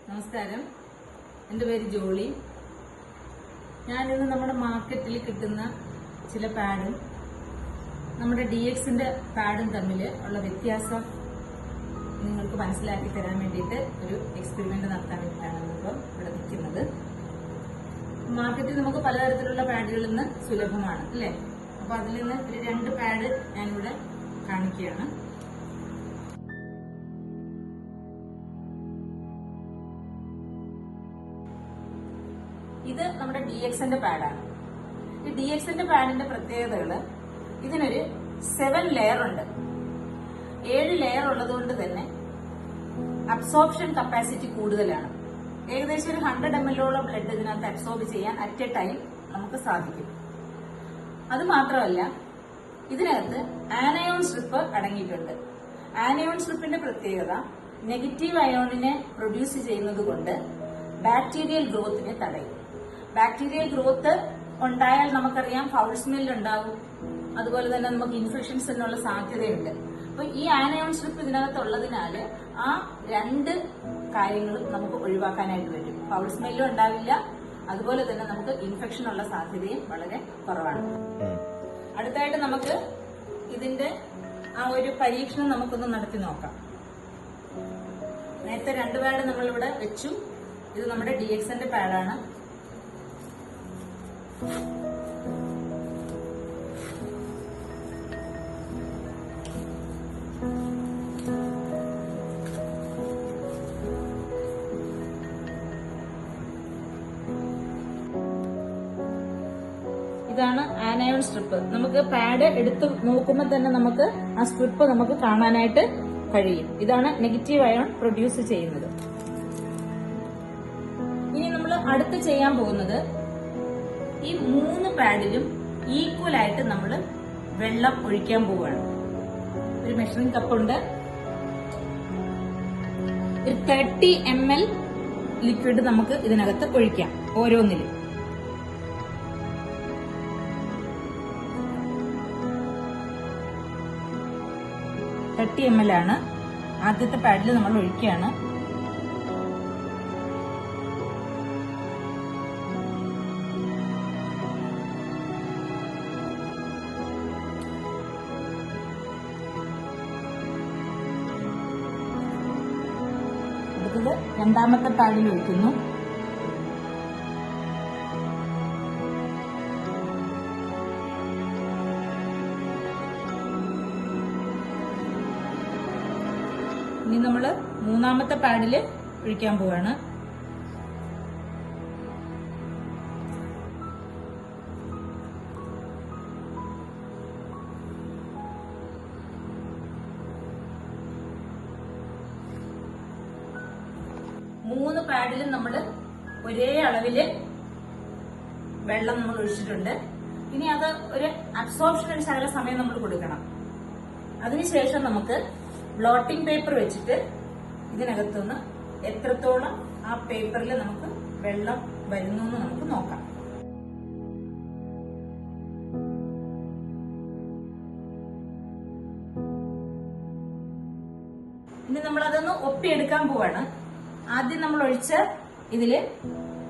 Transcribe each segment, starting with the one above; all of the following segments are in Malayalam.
നമസ്കാരം, എൻ്റെ പേര് ജോളി. ഞാനിന്ന് നമ്മുടെ മാർക്കറ്റിൽ കിട്ടുന്ന ചില പാഡും നമ്മുടെ DXന്റെ പാഡും തമ്മിൽ ഉള്ള വ്യത്യാസം നിങ്ങൾക്ക് മനസ്സിലാക്കി തരാൻ വേണ്ടിയിട്ട് ഒരു എക്സ്പെരിമെന്റ് നടത്താൻ വേണ്ടിയിട്ടാണ് നമ്മളിപ്പോൾ ഇവിടെ നിൽക്കുന്നത്. മാർക്കറ്റിൽ നമുക്ക് പലതരത്തിലുള്ള പാഡുകളിൽ നിന്ന് സുലഭമാണ് അല്ലേ? അപ്പൊ അതിൽ നിന്ന് ഒരു 2 പാഡ് ഞാനിവിടെ കാണിക്കുകയാണ്. ഇത് നമ്മുടെ DXന്റെ പാഡാണ്. ഈ DXന്റെ പാഡിന്റെ പ്രത്യേകതകള്, ഇതിനൊരു 7 ലെയർ ഉണ്ട്. 7 ലെയർ ഉള്ളതുകൊണ്ട് തന്നെ അബ്സോർപ്ഷൻ കപ്പാസിറ്റി കൂടുതലാണ്. ഏകദേശം ഒരു 100 ml ബ്ലഡ് ഇതിനകത്ത് അബ്സോർബ് ചെയ്യാൻ അറ്റ് എ ടൈം നമുക്ക് സാധിക്കും. അത് മാത്രമല്ല, ഇതിനകത്ത് ആനയോൺ സ്ട്രിപ്പ് അടങ്ങിയിട്ടുണ്ട്. ആനയോൺ സ്ട്രിപ്പിന്റെ പ്രത്യേകത നെഗറ്റീവ് അയോണിനെ പ്രൊഡ്യൂസ് ചെയ്യുന്നത് കൊണ്ട് ബാക്ടീരിയൽ ഗ്രോത്തിനെ തടയും. ബാക്ടീരിയൽ ഗ്രോത്ത് ഉണ്ടായാൽ നമുക്കറിയാം ഫൗൾ സ്മെൽ ഉണ്ടാവും, അതുപോലെ തന്നെ നമുക്ക് ഇൻഫെക്ഷൻസിനുള്ള സാധ്യതയുണ്ട്. അപ്പൊ ഈ ആനയോൺ സ്ട്രിപ്പ് ഇതിനകത്ത് ഉള്ളതിനാല് ആ 2 കാര്യങ്ങളും നമുക്ക് ഒഴിവാക്കാനായിട്ട് പറ്റും. ഫൗൾ സ്മെല്ലും ഉണ്ടാവില്ല, അതുപോലെ തന്നെ നമുക്ക് ഇൻഫെക്ഷൻ ഉള്ള സാധ്യതയും വളരെ കുറവാണ്. അടുത്തായിട്ട് നമുക്ക് ഇതിന്റെ ആ ഒരു പരീക്ഷണം നമുക്കൊന്ന് നടത്തി നോക്കാം. നേരത്തെ 2 പാഡ് നമ്മളിവിടെ വെച്ചു. ഇത് നമ്മുടെ DXന്റെ പാഡാണ്. ഇതാണ് ആനയോൺ സ്ട്രിപ്പ്. നമുക്ക് പാഡ് എടുത്ത് നോക്കുമ്പോൾ തന്നെ നമുക്ക് ആ സ്ട്രിപ്പ് നമുക്ക് കാണാനായിട്ട് കഴിയും. ഇതാണ് നെഗറ്റീവ് അയോൺ പ്രൊഡ്യൂസ് ചെയ്യുന്നത്. ഇനി നമ്മൾ അടുത്ത് ചെയ്യാൻ പോകുന്നത്, ഈ 3 പാഡിലും ഈക്വൽ ആയിട്ട് നമ്മൾ വെള്ളം ഒഴിക്കാൻ പോവുകയാണ്. ഒരു മെഷറിംഗ് കപ്പുണ്ട്. ഒരു 30 ml ലിക്വിഡ് നമുക്ക് ഇതിനകത്ത് ഒഴിക്കാം ഓരോന്നിലും. ml ആണ് ആദ്യത്തെ പാഡിൽ നമ്മൾ ഒഴിക്കുകയാണ്. അടുത്തത് 2ാമത്തെ പാഡിൽ ഒഴിക്കുന്നു. ഇനി നമ്മള് 3ാമത്തെ പാഡില് ഒഴിക്കാൻ പോവാണ്. മൂന്ന് പാഡിലും നമ്മള് ഒരേ അളവില് വെള്ളം നമ്മൾ ഒഴിച്ചിട്ടുണ്ട്. ഇനി അത് ഒരു അബ്സോർപ്ഷൻ ഒരു ശകല സമയം നമ്മൾ കൊടുക്കണം. അതിനുശേഷം നമുക്ക് ബ്ലോട്ടിംഗ് പേപ്പർ വെച്ചിട്ട് ഇതിനകത്തുനിന്ന് എത്രത്തോളം ആ പേപ്പറിൽ നമുക്ക് വെള്ളം വരുന്നു എന്ന് നമുക്ക് നോക്കാം. ഇനി നമ്മളതൊന്ന് ഒപ്പിയെടുക്കാൻ പോവാണ്. ആദ്യം നമ്മൾ ഒഴിച്ച ഇതില്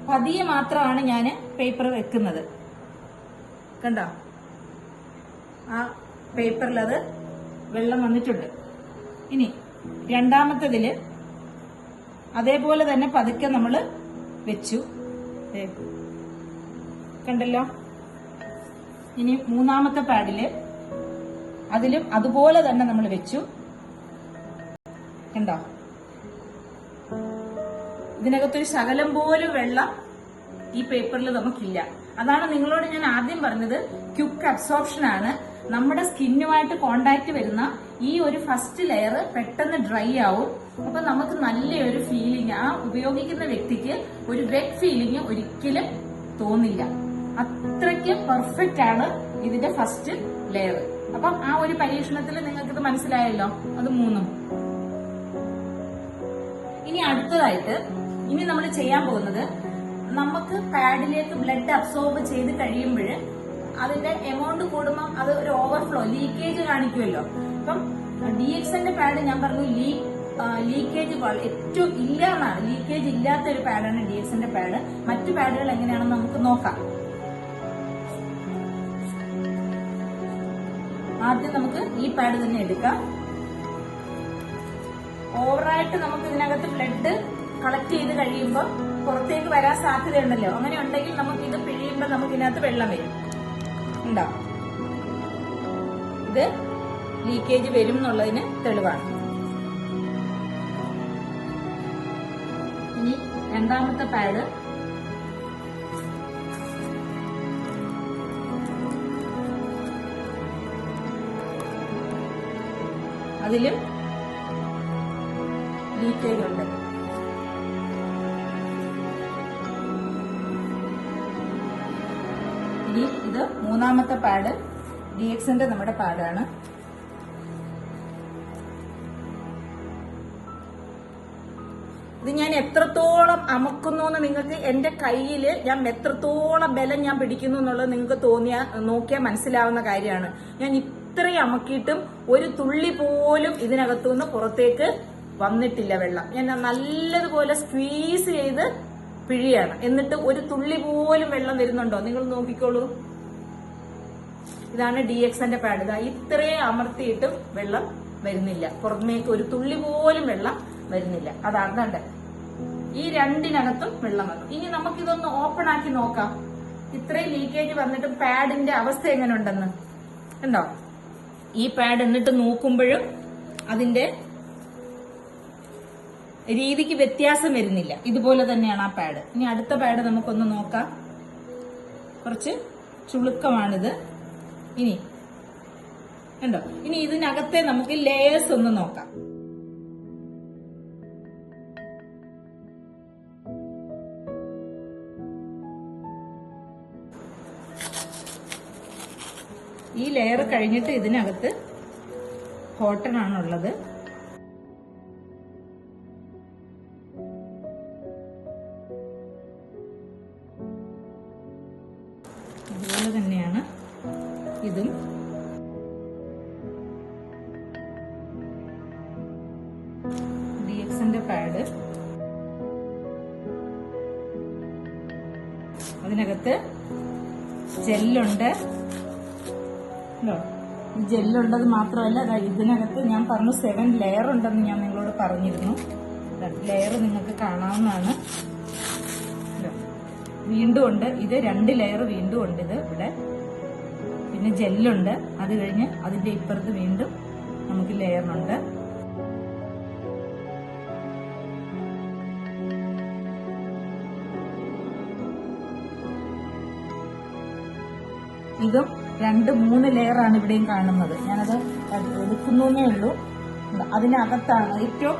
പതിയെ മാത്രമാണ് ഞാൻ പേപ്പർ വെക്കുന്നത്. കണ്ടോ, ആ പേപ്പറിൽ അത് വെള്ളം വന്നിട്ടുണ്ട്. ഇനി 2ാമത്തേതില് അതേപോലെ തന്നെ പതുക്കെ നമ്മൾ വെച്ചു. കണ്ടല്ലോ. ഇനി 3ാമത്തെ പാഡില് അതിലും അതുപോലെ തന്നെ നമ്മൾ വെച്ചു. കണ്ടോ, ഇതിനകത്തൊരു ശകലം പോലും വെള്ളം ഈ പേപ്പറിൽ നമുക്കില്ല. അതാണ് നിങ്ങളോട് ഞാൻ ആദ്യം പറഞ്ഞത്, ക്വിക്ക് അബ്സോർപ്ഷൻ ആണ്. നമ്മുടെ സ്കിന്നുമായിട്ട് കോണ്ടാക്ട് വരുന്ന ഈ ഒരു ഫസ്റ്റ് ലെയർ പെട്ടെന്ന് ഡ്രൈ ആവും. അപ്പൊ നമുക്ക് നല്ലൊരു ഫീലിംഗ്, ആ ഉപയോഗിക്കുന്ന വ്യക്തിക്ക് ഒരു വെറ്റ് ഫീലിംഗ് ഒരിക്കലും തോന്നില്ല. അത്രയ്ക്ക് പെർഫെക്റ്റ് ആണ് ഇതിന്റെ ഫസ്റ്റ് ലെയർ. അപ്പം ആ ഒരു പരീക്ഷണത്തിൽ നിങ്ങൾക്കിത് മനസ്സിലായല്ലോ. അത് 3. ഇനി അടുത്തതായിട്ട് ഇനി നമ്മൾ ചെയ്യാൻ പോകുന്നത്, നമുക്ക് പാഡിലേക്ക് ബ്ലഡ് അബ്സോർബ് ചെയ്ത് കഴിയുമ്പോൾ അതിന്റെ എമൗണ്ട് കൂടുമ്പോൾ അത് ഒരു ഓവർഫ്ലോ, ലീക്കേജ് കാണിക്കുമല്ലോ. അപ്പം DXന്റെ പാഡ് ഞാൻ പറഞ്ഞു ലീക്കേജ് ഏറ്റവും ഇല്ല എന്നാണ്. ലീക്കേജ് ഇല്ലാത്ത ഒരു പാഡാണ് DXന്റെ പാഡ്. മറ്റു പാഡുകൾ എങ്ങനെയാണെന്ന് നമുക്ക് നോക്കാം. ആദ്യം നമുക്ക് ഈ പാഡ് തന്നെ എടുക്കാം. ഓവറായിട്ട് നമുക്ക് ഇതിനകത്ത് ബ്ലഡ് കളക്ട് ചെയ്ത് കഴിയുമ്പോൾ പുറത്തേക്ക് വരാൻ സാധ്യതയുണ്ടല്ലോ. അങ്ങനെ ഉണ്ടെങ്കിൽ നമുക്ക് ഇത് പിഴിയുമ്പോൾ നമുക്ക് ഇതിനകത്ത് വെള്ളം വരും. ഉണ്ടാവും. ഇത് ലീക്കേജ് വരും എന്നുള്ളതിന് തെളിവാണ്. ഇനി രണ്ടാമത്തെ പാഡ് അതിലും ലീക്കേജ് ഉണ്ട്. ഇനി ഇത് മൂന്നാമത്തെ പാഡ് DXന്റെ നമ്മുടെ പാഡാണ്. ഇത് ഞാൻ എത്രത്തോളം അമക്കുന്നു എന്ന് നിങ്ങൾക്ക് എന്റെ കയ്യില് ഞാൻ എത്രത്തോളം ബലം ഞാൻ പിടിക്കുന്നു എന്നുള്ളത് നിങ്ങൾക്ക് നോക്കിയാൽ മനസ്സിലാവുന്ന കാര്യമാണ്. ഞാൻ ഇത്രയും അമക്കിയിട്ടും ഒരു തുള്ളി പോലും ഇതിനകത്തുനിന്ന് പുറത്തേക്ക് വന്നിട്ടില്ല വെള്ളം. ഞാൻ നല്ലതുപോലെ സ്ക്വീസ് ചെയ്ത് പിഴിയാണ്. എന്നിട്ട് ഒരു തുള്ളി പോലും വെള്ളം വരുന്നുണ്ടോ നിങ്ങൾ നോക്കിക്കോളൂ. ഇതാണ് DXന്റെ പാഡ്. ഇതാ ഇത്രയും അമർത്തിയിട്ടും വെള്ളം വരുന്നില്ല, പുറമേക്ക് ഒരു തുള്ളി പോലും വെള്ളം വരുന്നില്ല. അതാണ് ഈ രണ്ടിനകത്തും വെള്ളം വന്നു. ഇനി നമുക്കിതൊന്ന് ഓപ്പൺ ആക്കി നോക്കാം. ഇത്രയും ലീക്കേജ് വന്നിട്ട് പാഡിന്റെ അവസ്ഥ എങ്ങനെ ഉണ്ടെന്ന് ഉണ്ടോ. ഈ പാഡ് എന്നിട്ട് നോക്കുമ്പോഴും അതിന്റെ രീതിക്ക് വ്യത്യാസം വരുന്നില്ല. ഇതുപോലെ തന്നെയാണ് ആ പാഡ്. ഇനി അടുത്ത പാഡ് നമുക്കൊന്ന് നോക്കാം. കുറച്ച് ചുളുക്കമാണിത്. ഇനി ഉണ്ടോ. ഇനി ഇതിനകത്തെ നമുക്ക് ലെയേഴ്സ് ഒന്ന് നോക്കാം. ഈ ലെയർ കഴിഞ്ഞിട്ട് ഇതിനകത്ത് കോട്ടൺ ആണുള്ളത്. അതുപോലെ തന്നെയാണ് ഇതും. DXന്റെ പാഡ് അതിനകത്ത് ജെല്ലുണ്ട്. ജെല്ലുണ്ടത് മാത്രമല്ല, ഇതിനകത്ത് ഞാൻ പറഞ്ഞു 7 ലെയർ ഉണ്ടെന്ന് ഞാൻ നിങ്ങളോട് പറഞ്ഞിരുന്നു. ലെയർ നിങ്ങൾക്ക് കാണാവുന്നതാണ്. വീണ്ടും ഉണ്ട്. ഇത് 2 ലെയർ വീണ്ടും ഉണ്ട്. ഇത് ഇവിടെ പിന്നെ ജെല്ലുണ്ട്. അത് കഴിഞ്ഞ് അതിന്റെ ഇപ്പുറത്ത് വീണ്ടും നമുക്ക് ലെയറുണ്ട്. ഇതും 2-3 ലെയറാണ് ഇവിടെയും കാണുന്നത്. ഞാനത് എടുക്കുന്നേ ഉള്ളൂ. അതിനകത്താണ് ഏറ്റവും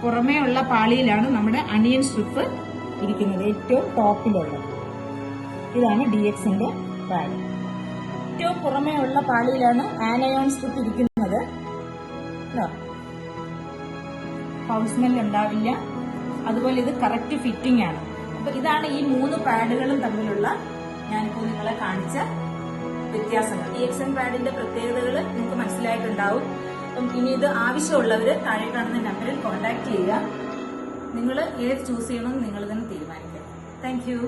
പുറമേ ഉള്ള പാളിയിലാണ് നമ്മുടെ അണിയൻ സ്ട്രിപ്പ് ഇരിക്കുന്നത്, ഏറ്റവും ടോപ്പിലുള്ളത്. ഇതാണ് DXന്റെ പാഡ്. ഏറ്റവും പുറമേ ഉള്ള പാളിയിലാണ് ആനയോൺ സ്ട്രിപ്പ് ഇരിക്കുന്നത്. ഫൗൾ സ്മെൽ ഉണ്ടാവില്ല. അതുപോലെ ഇത് കറക്റ്റ് ഫിറ്റിംഗ് ആണ്. അപ്പൊ ഇതാണ് ഈ 3 പാഡുകളും തമ്മിലുള്ള ഞാനിപ്പോ നിങ്ങളെ കാണിച്ച വ്യത്യാസങ്ങൾ. DXN പാഡിന്റെ പ്രത്യേകതകൾ നിങ്ങൾക്ക് മനസ്സിലായിട്ടുണ്ടാവും. അപ്പം ഇനി ഇത് ആവശ്യമുള്ളവര് താഴെ കാണുന്ന നമ്പറിൽ കോൺടാക്ട് ചെയ്യുക. നിങ്ങൾ ഏത് ചൂസ് ചെയ്യണമെന്ന് നിങ്ങൾ തന്നെ തീരുമാനിക്കുക. Thank you.